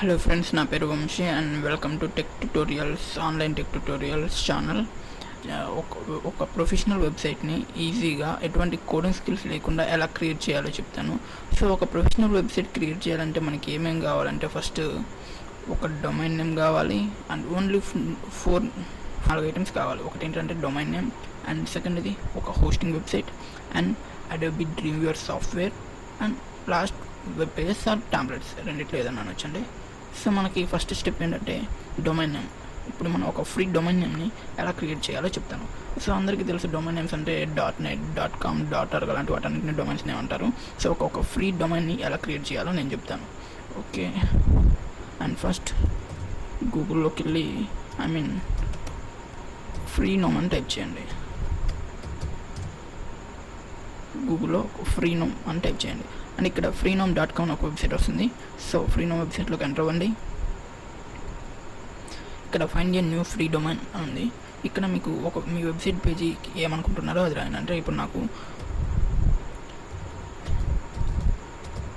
Hello friends, నా పేరు Vamshi and welcome to tech tutorials, online tech tutorials channel. ఒక professional వెబ్సైట్ని ఈజీగా ఎటువంటి కోడింగ్ స్కిల్స్ లేకుండా ఎలా క్రియేట్ చేయాలో చెప్తాను. సో ఒక ప్రొఫెషనల్ వెబ్సైట్ క్రియేట్ చేయాలంటే మనకి ఏమేమి కావాలంటే, ఫస్ట్ ఒక డొమైన్ నేమ్ కావాలి అండ్ ఓన్లీ 4 ఐటమ్స్ కావాలి. ఒకటి ఏంటంటే డొమైన్ నేమ్, అండ్ సెకండ్ ఇది ఒక hosting website and Adobe Dreamweaver software and last web pages or templates, రెండిట్లో ఏదన్నా అనొచ్చండి. సో మనకి ఫస్ట్ స్టెప్ ఏంటంటే డొమైన్ నేమ్. ఇప్పుడు మనం ఒక ఫ్రీ డొమైన్ నేమ్ని ఎలా క్రియేట్ చేయాలో చెప్తాను. సో అందరికీ తెలుసు డొమైన్ నేమ్స్ అంటే .net, .com, .org అలాంటి వాటన్నిటిని డొమైన్స్ నేమ్ అంటారు. సో ఒక ఫ్రీ డొమైన్ని ఎలా క్రియేట్ చేయాలో నేను చెప్తాను. ఓకే, అండ్ ఫస్ట్ గూగుల్లోకి వెళ్ళి ఫ్రీ నోమ్ అని టైప్ చేయండి. గూగుల్లో ఫ్రీనోమ్ అని టైప్ చేయండి అండ్ ఇక్కడ freenome.com ఒక వెబ్సైట్ వస్తుంది. సో ఫ్రీనోమ్ వెబ్సైట్లోకి ఎంటర్ అవ్వండి. ఇక్కడ find a new free domain అని ఉంది. ఇక్కడ మీకు మీ వెబ్సైట్ పేజీకి ఏమనుకుంటున్నారో అది రాయండి. అంటే ఇప్పుడు నాకు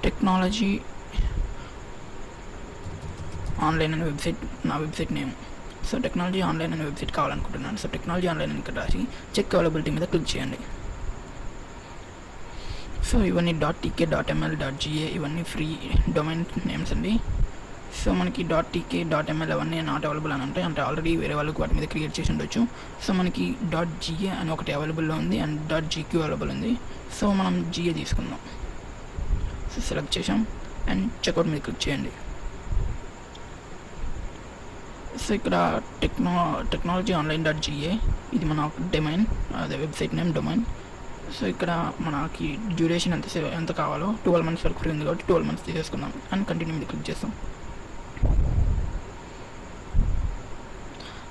టెక్నాలజీ ఆన్లైన్ అనే వెబ్సైట్ నా website name. So technology online అనే వెబ్సైట్ కావాలనుకుంటున్నాను. సో టెక్నాలజీ ఆన్లైన్ అని ఇక్కడ రాసి చెక్ అవైలబిలిటీ మీద క్లిక్ చేయండి. సో ఇవన్నీ .tk, .ml, .ga ఇవన్నీ ఫ్రీ డొమైన్ నేమ్స్ అండి. సో మనకి .tk, .ml అవన్నీ నాట్ అవైలబుల్ అని ఉంటాయి, అంటే ఆల్రెడీ వేరే వాళ్ళకి వాటి మీద క్రియేట్ చేసి ఉండొచ్చు. సో మనకి .ga అని ఒకటి అవైలబుల్లో ఉంది అండ్ .gq అవైలబుల్ ఉంది. సో మనం ga తీసుకుందాం. సో సెలెక్ట్ చేసాం అండ్ చెక్అవుట్ మీద క్లిక్ చేయండి. సో ఇక్కడ టెక్నాలజీ ఆన్లైన్ .ga ఇది మన డొమైన్, అదే వెబ్సైట్ నేమ్ డొమైన్. సో ఇక్కడ మనకి డ్యూరేషన్ ఎంత కావాలో 12 months వరకు ఫ్రీ ఉంది కాబట్టి 12 months తీసేసుకుందాం అండ్ కంటిన్యూ మీద క్లిక్ చేస్తాం.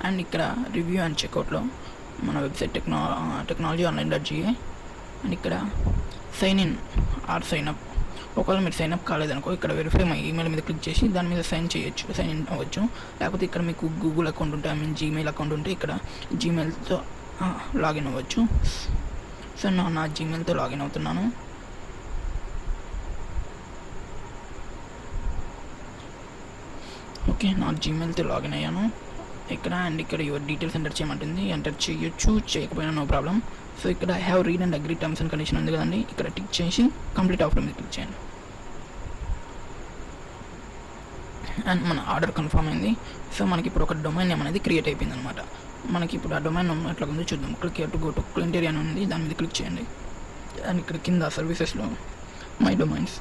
అండ్ ఇక్కడ రివ్యూ అండ్ చెక్అవుట్లో మన website technology online .ga and ఇక్కడ sign in or sign up. ఒకవేళ మీరు సైన్ అప్ కాలేదనుకో ఇక్కడ వెరిఫై మై ఈమెయిల్ మీద క్లిక్ చేసి దాని మీద సైన్ ఇన్ అవ్వచ్చు. లేకపోతే ఇక్కడ మీకు గూగుల్ అకౌంట్ ఉంటే జీమెయిల్ అకౌంట్ ఉంటే ఇక్కడ జీమెయిల్తో లాగిన్ అవ్వచ్చు. సో నా జీమెయిల్తో లాగిన్ అవుతున్నాను. ఓకే, నా జీమెయిల్తో లాగిన్ అయ్యాను ఇక్కడ. అండ్ ఇక్కడ యువర్ డీటెయిల్స్ ఎంటర్ చేయమంటుంది. ఎంటర్ చేయొచ్చు, చేయకపోయినా నో ప్రాబ్లం. సో ఇక్కడ have read and agree terms and condition ఉంది కదండి, ఇక్కడ టిక్ చేసి కంప్లీట్ ఆఫర్ మీద క్లిక్ చేయండి. అండ్ మన ఆర్డర్ కన్ఫర్మ్ అయింది. సో మనకి ఇప్పుడు ఒక డొమైన్ నేమ్ అనేది క్రియేట్ అయిపోయింది అనమాట. మనకి ఇప్పుడు ఆ డొమైన్ నేమ్ ఎట్లా ఉందో చూద్దాం. Click to go to client area అని ఉంది, దాని మీద క్లిక్ చేయండి. అండ్ ఇక్కడ కింద సర్వీసెస్లో మై డొమైన్స్,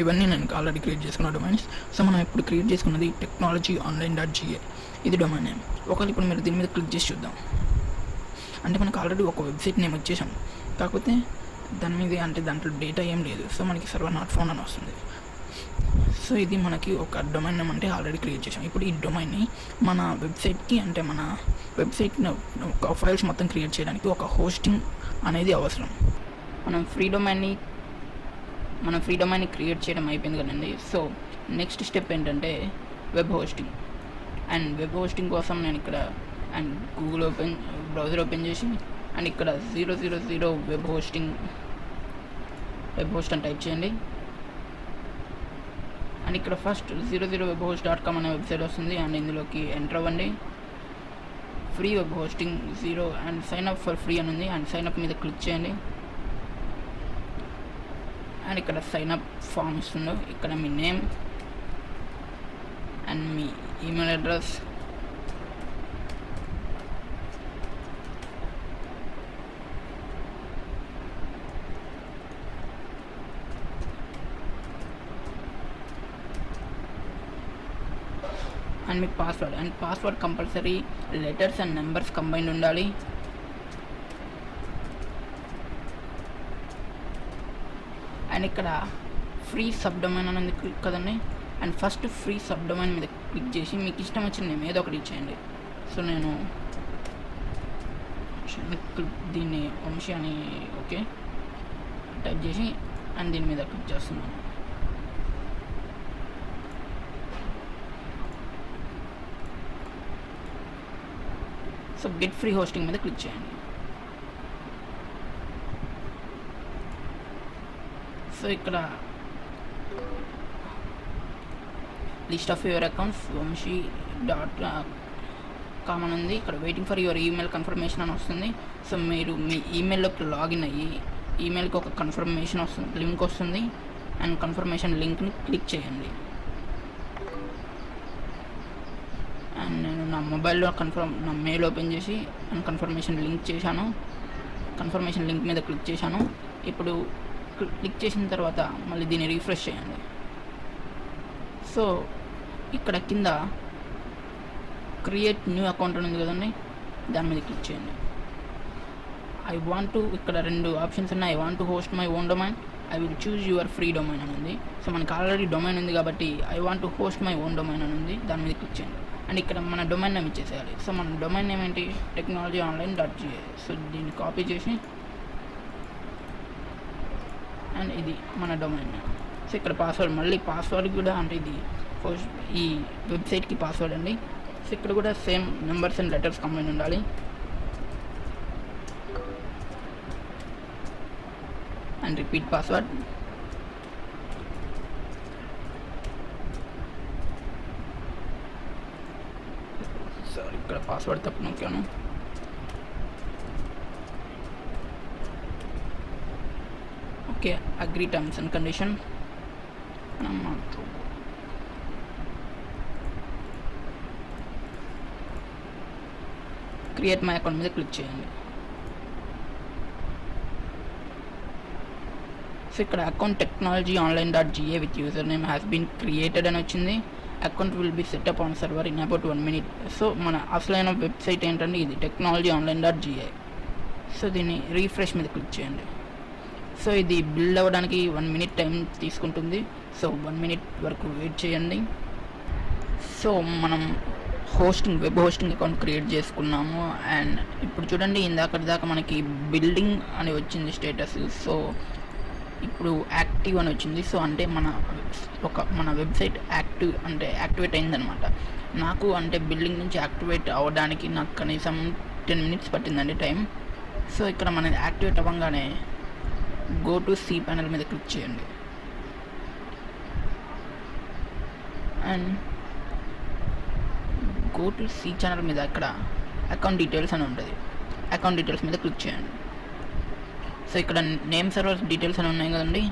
ఇవన్నీ నేను ఆల్రెడీ క్రియేట్ చేసుకున్న డొమైన్స్. సో మనం ఇప్పుడు క్రియేట్ చేసుకున్నది టెక్నాలజీ ఆన్లైన్ .ga ఇది డొమైన్ నేమ్. ఒకవేళ ఇప్పుడు మీరు దీని మీద క్లిక్ చేసి చూద్దాం. అంటే మనకు ఆల్రెడీ ఒక వెబ్సైట్ నేమ్ వచ్చేసాం, కాకపోతే దాని మీద అంటే దాంట్లో డేటా ఏం లేదు. సో మనకి సర్వర్ నాట్ ఫౌండ్ అని వస్తుంది. సో ఇది మనకి ఒక డొమైన్ నేమ్ అంటే ఆల్రెడీ క్రియేట్ చేసాం. ఇప్పుడు ఈ డొమైన్ని మన వెబ్సైట్కి అంటే మన వెబ్సైట్ ఒక ఫైల్స్ మొత్తం క్రియేట్ చేయడానికి ఒక హోస్టింగ్ అనేది అవసరం. మనం ఫ్రీ డొమైన్ని క్రియేట్ చేయడం అయిపోయింది కదండి. సో నెక్స్ట్ స్టెప్ ఏంటంటే web hosting. And web hosting కోసం నేను ఇక్కడ అండ్ గూగుల్ బ్రౌజర్ ఓపెన్ చేసి అండ్ ఇక్కడ 000 వెబ్ హోస్ట్ అని టైప్ చేయండి. అండ్ ఇక్కడ ఫస్ట్ 00webhost.com అనే వెబ్సైట్ వస్తుంది అండ్ ఇందులోకి ఎంటర్ అవ్వండి. Free web hosting 0 and sign up for free అని ఉంది అండ్ సైన్ అప్ మీద క్లిక్ చేయండి. అండ్ ఇక్కడ సైన్ అప్ ఫామ్ ఇస్తుందో ఇక్కడ మీ నేమ్ అండ్ మీ email address and me password compulsory letters and numbers combined ఉండాలి. అండ్ ఇక్కడ ఫ్రీ సబ్ డొమైన్ అనేది క్లిక్ కదండి. And first free sub domain మీద క్లిక్ చేసి మీకు ఇష్టం వచ్చిన నేమ్ ఏదో ఒకటి ఇచ్చేయండి. సో నేను దీన్ని వంశీ అని ఓకే టైప్ చేసి అండ్ దీని మీద క్లిక్ చేస్తున్నాను. సో గెట్ ఫ్రీ హోస్టింగ్ మీద క్లిక్ చేయండి. సో ఇక్కడ list of your accounts Vamshi dot common ఉంది. ఇక్కడ waiting for your email confirmation అని వస్తుంది. సో మీరు మీ ఈమెయిల్లోకి లాగిన్ అయ్యి ఈమెయిల్కి ఒక కన్ఫర్మేషన్ వస్తుంది, లింక్ వస్తుంది. అండ్ కన్ఫర్మేషన్ లింక్ని క్లిక్ చేయండి. అండ్ నేను నా మొబైల్లో నా మెయిల్ ఓపెన్ చేసి అండ్ కన్ఫర్మేషన్ లింక్ చేశాను. కన్ఫర్మేషన్ లింక్ మీద క్లిక్ చేశాను. ఇప్పుడు క్లిక్ చేసిన తర్వాత మళ్ళీ దీన్ని రీఫ్రెష్ చేయండి. సో ఇక్కడ కింద క్రియేట్ న్యూ అకౌంట్ ఉంది కదండి, దాని మీద క్లిక్ చేయండి. ఇక్కడ 2 ఆప్షన్స్ ఉన్నాయి. I want to host my own domain, I will choose your free domain అని ఉంది. సో మనకు ఆల్రెడీ డొమైన్ ఉంది కాబట్టి I want to host my own domain అని ఉంది, దాని మీద క్లిక్ చేయండి. అండ్ ఇక్కడ మన డొమైన్ నేమ్ ఇచ్చేసేయాలి. సో మన డొమైన్ నేమ్ ఏంటి, technologyonline.ga. సో దీన్ని కాపీ చేసి అండ్ ఇది మన డొమైన్ నేమ్. సో ఇక్కడ పాస్వర్డ్, మళ్ళీ పాస్వర్డ్ కూడా అంటే ఇది ఈ వెబ్సైట్కి పాస్వర్డ్ అండి. సో ఇక్కడ కూడా same numbers and letters combine ఉండాలి. And repeat password. సారీ, ఇక్కడ పాస్వర్డ్ తప్పు నొక్కాను. Okay, agree terms and condition. Create my account మీద క్లిక్ చేయండి. సో ఇక్కడ account technologyonline.ga with user name has been created అని వచ్చింది. Account will be set up on server in about 1 minute. So మన అసలైన వెబ్సైట్ ఏంటంటే ఇది technologyonline.ga. సో దీన్ని రీఫ్రెష్ మీద క్లిక్ చేయండి. సో ఇది బిల్డ్ అవ్వడానికి 1 minute టైం తీసుకుంటుంది. సో 1 minute వరకు వెయిట్ చేయండి. సో మనం వెబ్ హోస్టింగ్ అకౌంట్ క్రియేట్ చేసుకున్నాము. అండ్ ఇప్పుడు చూడండి, ఇందాక మనకి బిల్డింగ్ అని వచ్చింది స్టేటస్. సో ఇప్పుడు యాక్టివ్ అని వచ్చింది. సో అంటే మన వెబ్సైట్ యాక్టివేట్ అయిందనమాట. నాకు అంటే బిల్డింగ్ నుంచి యాక్టివేట్ అవ్వడానికి నాకు కనీసం 10 minutes పట్టిందండి టైం. సో ఇక్కడ మన యాక్టివేట్ అవ్వగానే గో టు cPanel మీద క్లిక్ చేయండి. అండ్ గో టు cPanel మీద ఇక్కడ అకౌంట్ డీటెయిల్స్ అని ఉంటుంది. అకౌంట్ డీటెయిల్స్ మీద క్లిక్ చేయండి. సో ఇక్కడ నేమ్ సర్వర్స్ డీటెయిల్స్ అని ఉన్నాయి కదండి,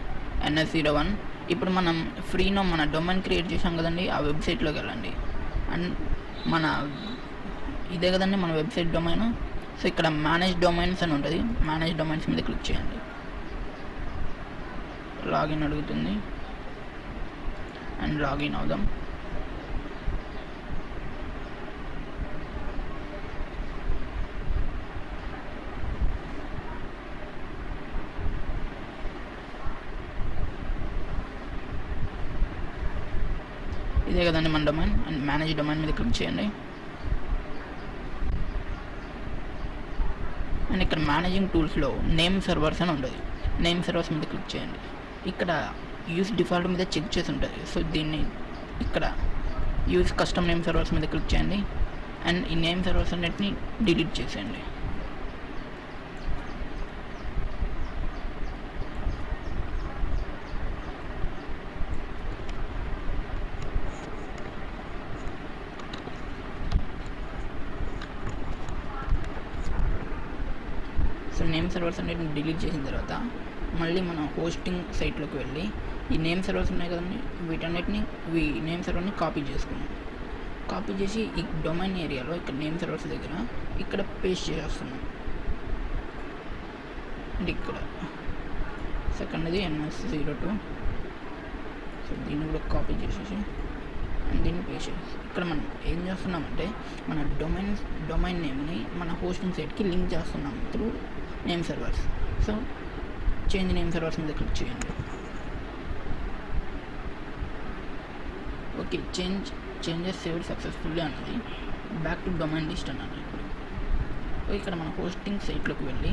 NS01. ఇప్పుడు మనం ఫ్రీనో మన డొమైన్ క్రియేట్ చేసాం కదండి, ఆ వెబ్సైట్లోకి వెళ్ళండి. అండ్ ఇదే కదండి మన వెబ్సైట్ డొమైన్. సో ఇక్కడ మేనేజ్ డొమైన్స్ అని ఉంటుంది, మేనేజ్ డొమైన్స్ మీద క్లిక్ చేయండి. లాగిన్ అడుగుతుంది అండ్ లాగిన్ అవుదాం. ఇదే కదండి మన డొమైన్. అండ్ మేనేజ్ డొమైన్ మీద క్లిక్ చేయండి. అండ్ ఇక్కడ మేనేజింగ్ టూల్స్లో నేమ్ సర్వర్స్ అని ఉంటుంది, నేమ్ సర్వర్స్ మీద క్లిక్ చేయండి. ఇక్కడ యూజ్ డిఫాల్ట్ మీద చెక్ చేసి ఉంటుంది. సో దీన్ని ఇక్కడ యూజ్ కస్టమ్ నేమ్ సర్వర్స్ మీద క్లిక్ చేయండి. అండ్ ఈ నేమ్ సర్వర్స్ అన్నిటిని డిలీట్ చేసేయండి. సో నేమ్ సర్వర్స్ అన్నిటిని డిలీట్ చేసిన తర్వాత మళ్ళీ మనం హోస్టింగ్ సైట్లోకి వెళ్ళి ఈ నేమ్ సర్వర్స్ ఉన్నాయి కదండి, వీటన్నిటిని నేమ్ సర్వర్ని కాపీ చేసుకున్నాం. కాపీ చేసి ఈ డొమైన్ ఏరియాలో ఇక్కడ నేమ్ సర్వర్స్ దగ్గర ఇక్కడ పేస్ట్ చేస్తున్నాం. అండ్ ఇక్కడ సెకండ్ది NS02. సో దీన్ని కూడా కాపీ చేసేసి అండ్ దీన్ని పేస్ట్ చేసి ఇక్కడ మనం ఏం చేస్తున్నామంటే మన డొమైన్ నేమ్ని మన హోస్టింగ్ సైట్కి లింక్ చేస్తున్నాం through name servers. So change name servers మీద క్లిక్ చేయండి. ఓకే, చేంజెస్ సేవ్డ్ సక్సెస్ఫుల్లీ అన్నది బ్యాక్ టు డొమైన్ లిస్ట్ అన్నది. ఇక్కడ మన హోస్టింగ్ సైట్లోకి వెళ్ళి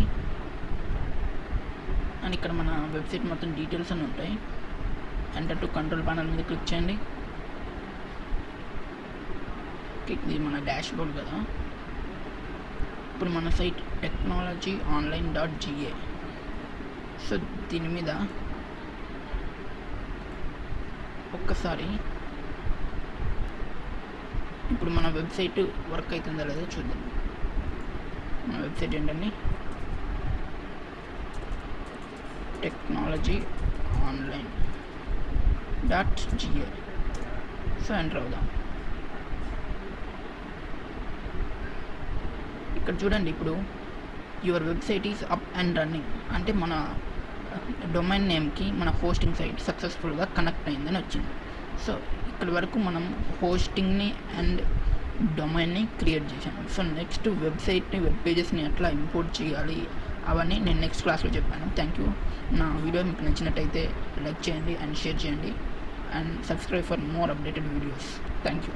అండ్ ఇక్కడ మన వెబ్సైట్ మొత్తం డీటెయిల్స్ అని ఉంటాయి. ఎంటర్ టు కంట్రోల్ ప్యానల్ మీద క్లిక్ చేయండి. ఇది మన డాష్ బోర్డ్ కదా. ఇప్పుడు మన సైట్ technologyonline.ga. సో దీని మీద ఒక్కసారి ఇప్పుడు మన వెబ్సైట్ వర్క్ అవుతుందో లేదో చూద్దాం. మన వెబ్సైట్ ఏంటండి, technologyonline.gl. సో ఎంటర్ అవుదాం. ఇక్కడ చూడండి, ఇప్పుడు your website is up and running అంటే మన డొమైన్ నేమ్కి మన హోస్టింగ్ సైట్ సక్సెస్ఫుల్గా కనెక్ట్ అయిందని వచ్చింది. సో ఇక్కడ వరకు మనం హోస్టింగ్ని అండ్ డొమైన్ని క్రియేట్ చేశాను. సో నెక్స్ట్ వెబ్సైట్ని, వెబ్ పేజెస్ని ఎట్లా ఇంపోర్ట్ చేయాలి అవన్నీ నేను నెక్స్ట్ క్లాస్లో చెప్పాను. Thank you. నా వీడియో మీకు నచ్చినట్టయితే లైక్ చేయండి అండ్ షేర్ చేయండి and subscribe for more updated videos. Thank you.